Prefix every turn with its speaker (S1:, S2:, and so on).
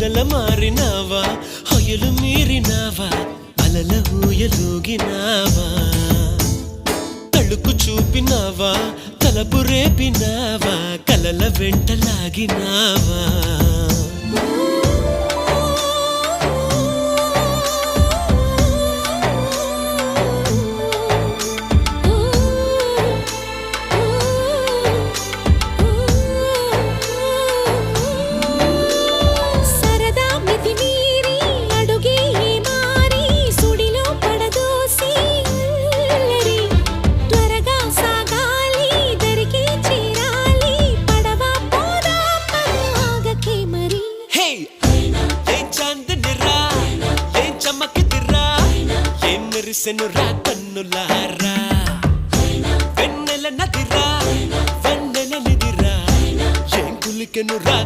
S1: మొదల మారినావా హొయలు మీరినావా అలల ఊయలూగినావా తళుకు చూపినావా తలపు రేపినావా కలల వెంటలాగినావా మెరిసెనురా కన్నులారా వెన్నెల నదిరా వెన్నెల నిదిరా ఏం కులికెనురా